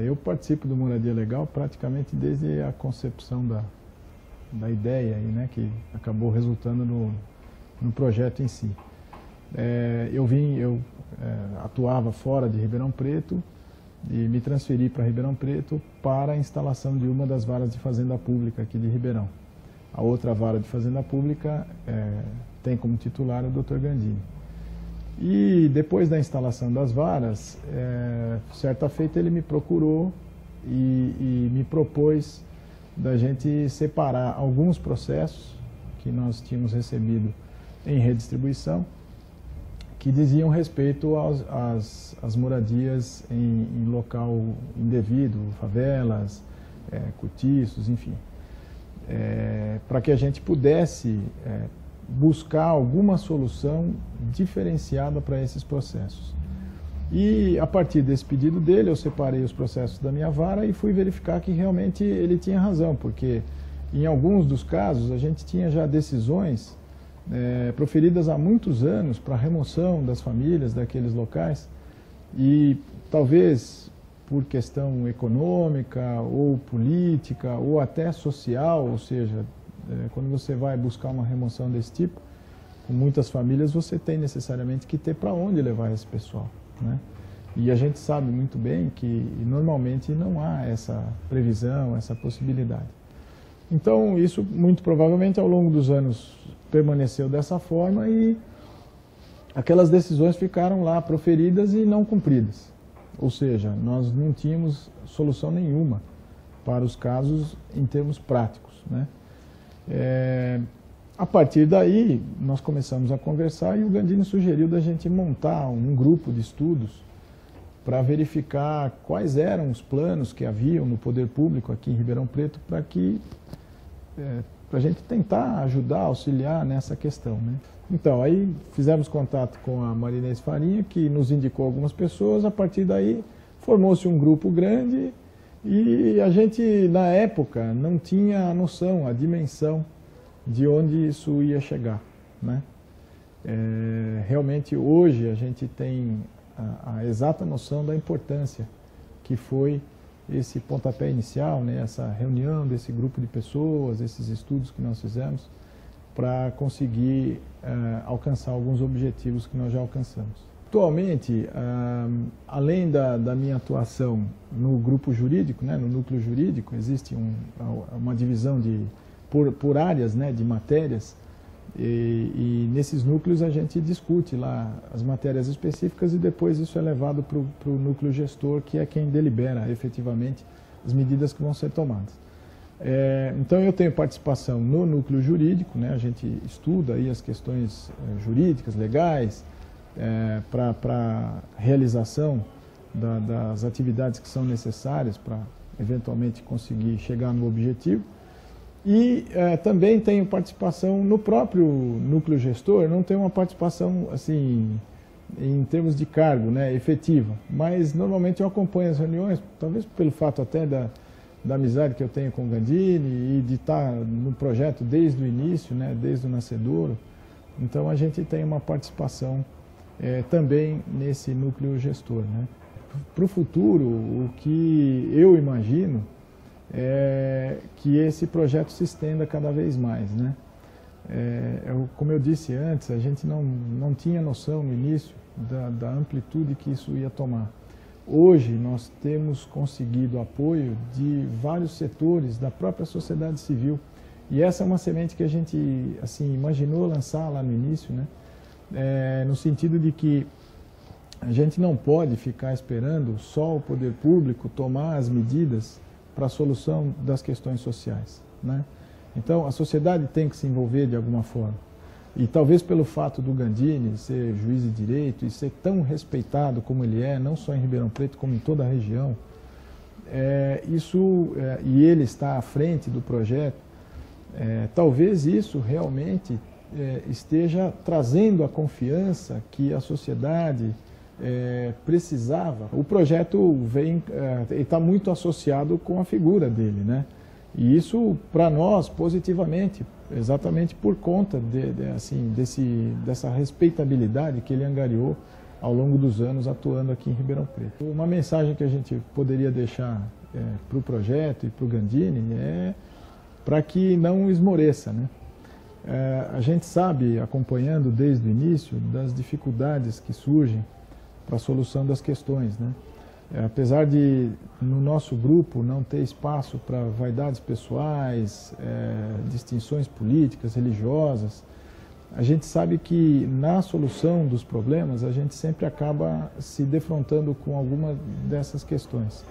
Eu participo do Moradia Legal praticamente desde a concepção da ideia, aí, né, que acabou resultando no projeto em si. Eu atuava fora de Ribeirão Preto e me transferi para Ribeirão Preto para a instalação de uma das varas de fazenda pública aqui de Ribeirão. A outra vara de fazenda pública tem como titular o Dr. Gandini. E depois da instalação das varas, certa feita ele me procurou e me propôs da gente separar alguns processos que nós tínhamos recebido em redistribuição, que diziam respeito às moradias em local indevido, favelas, cortiços, enfim. Para que a gente pudesse buscar alguma solução diferenciada para esses processos. E a partir desse pedido dele, eu separei os processos da minha vara e fui verificar que realmente ele tinha razão, porque em alguns dos casos a gente tinha já decisões proferidas há muitos anos para a remoção das famílias daqueles locais e talvez por questão econômica ou política ou até social, ou seja, quando você vai buscar uma remoção desse tipo, com muitas famílias você tem necessariamente que ter para onde levar esse pessoal, né? E a gente sabe muito bem que normalmente não há essa previsão, essa possibilidade. Então isso muito provavelmente ao longo dos anos permaneceu dessa forma e aquelas decisões ficaram lá proferidas e não cumpridas. Ou seja, nós não tínhamos solução nenhuma para os casos em termos práticos, né? A partir daí, nós começamos a conversar e o Gandini sugeriu da gente montar um grupo de estudos para verificar quais eram os planos que haviam no poder público aqui em Ribeirão Preto para a gente tentar ajudar, auxiliar nessa questão, né? Então, aí fizemos contato com a Marinês Farinha, que nos indicou algumas pessoas, a partir daí formou-se um grupo grande e a gente, na época, não tinha a noção, a dimensão de onde isso ia chegar, né? Realmente, hoje, a gente tem a exata noção da importância que foi esse pontapé inicial, né? Essa reunião desse grupo de pessoas, esses estudos que nós fizemos, para conseguir alcançar alguns objetivos que nós já alcançamos. Atualmente, além da minha atuação no grupo jurídico, né, no núcleo jurídico, existe uma divisão por áreas, né, de matérias, e nesses núcleos a gente discute lá as matérias específicas e depois isso é levado para o núcleo gestor, que é quem delibera efetivamente as medidas que vão ser tomadas. Então eu tenho participação no núcleo jurídico, né, a gente estuda aí as questões jurídicas, legais, para a realização das atividades que são necessárias para eventualmente conseguir chegar no objetivo. E também tenho participação no próprio núcleo gestor, não tenho uma participação assim em termos de cargo, né, efetiva, mas normalmente eu acompanho as reuniões, talvez pelo fato até da amizade que eu tenho com o Gandini e de estar no projeto desde o início, né, desde o nascedouro. Então a gente tem uma participação também nesse núcleo gestor, né. Para o futuro, o que eu imagino que esse projeto se estenda cada vez mais, né? Como eu disse antes, a gente não tinha noção no início da amplitude que isso ia tomar. Hoje nós temos conseguido apoio de vários setores da própria sociedade civil e essa é uma semente que a gente assim imaginou lançar lá no início, né? No sentido de que a gente não pode ficar esperando só o poder público tomar as medidas para a solução das questões sociais, né? Então, a sociedade tem que se envolver de alguma forma. E talvez pelo fato do Gandini ser juiz de direito e ser tão respeitado como ele é, não só em Ribeirão Preto, como em toda a região, e ele está à frente do projeto, talvez isso realmente esteja trazendo a confiança que a sociedade precisava. O projeto está muito associado com a figura dele, né? E isso para nós positivamente, exatamente por conta dessa respeitabilidade que ele angariou ao longo dos anos atuando aqui em Ribeirão Preto. Uma mensagem que a gente poderia deixar para o projeto e para o Gandini é para que não esmoreça, né? A gente sabe, acompanhando desde o início, das dificuldades que surgem para a solução das questões, né? Apesar de, no nosso grupo, não ter espaço para vaidades pessoais, distinções políticas, religiosas, a gente sabe que na solução dos problemas a gente sempre acaba se defrontando com alguma dessas questões.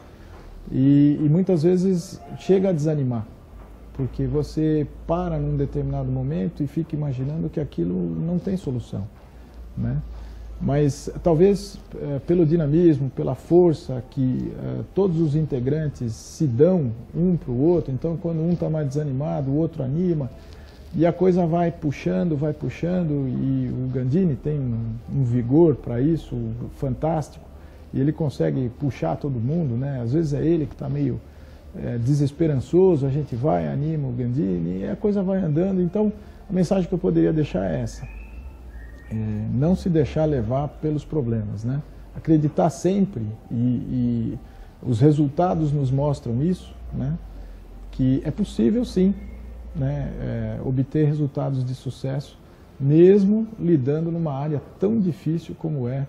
E muitas vezes chega a desanimar, porque você para num determinado momento e fica imaginando que aquilo não tem solução, né? Mas talvez pelo dinamismo, pela força que todos os integrantes se dão um para o outro, então quando um está mais desanimado, o outro anima, e a coisa vai puxando, e o Gandini tem um vigor para isso fantástico, e ele consegue puxar todo mundo, né? Às vezes é ele que está meio desesperançoso, a gente vai, anima o Gandini, e a coisa vai andando. Então a mensagem que eu poderia deixar é essa: não se deixar levar pelos problemas, né? Acreditar sempre, e os resultados nos mostram isso, né? Que é possível sim, né, obter resultados de sucesso, mesmo lidando numa área tão difícil como é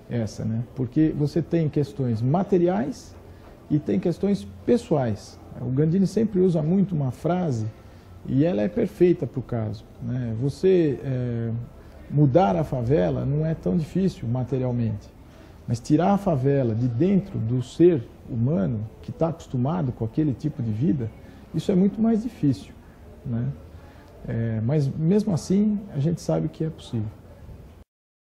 essa, né? Porque você tem questões materiais e tem questões pessoais. O Gandini sempre usa muito uma frase, e ela é perfeita para o caso, né? Você mudar a favela não é tão difícil materialmente, mas tirar a favela de dentro do ser humano que está acostumado com aquele tipo de vida, isso é muito mais difícil, né? Mas mesmo assim a gente sabe que é possível.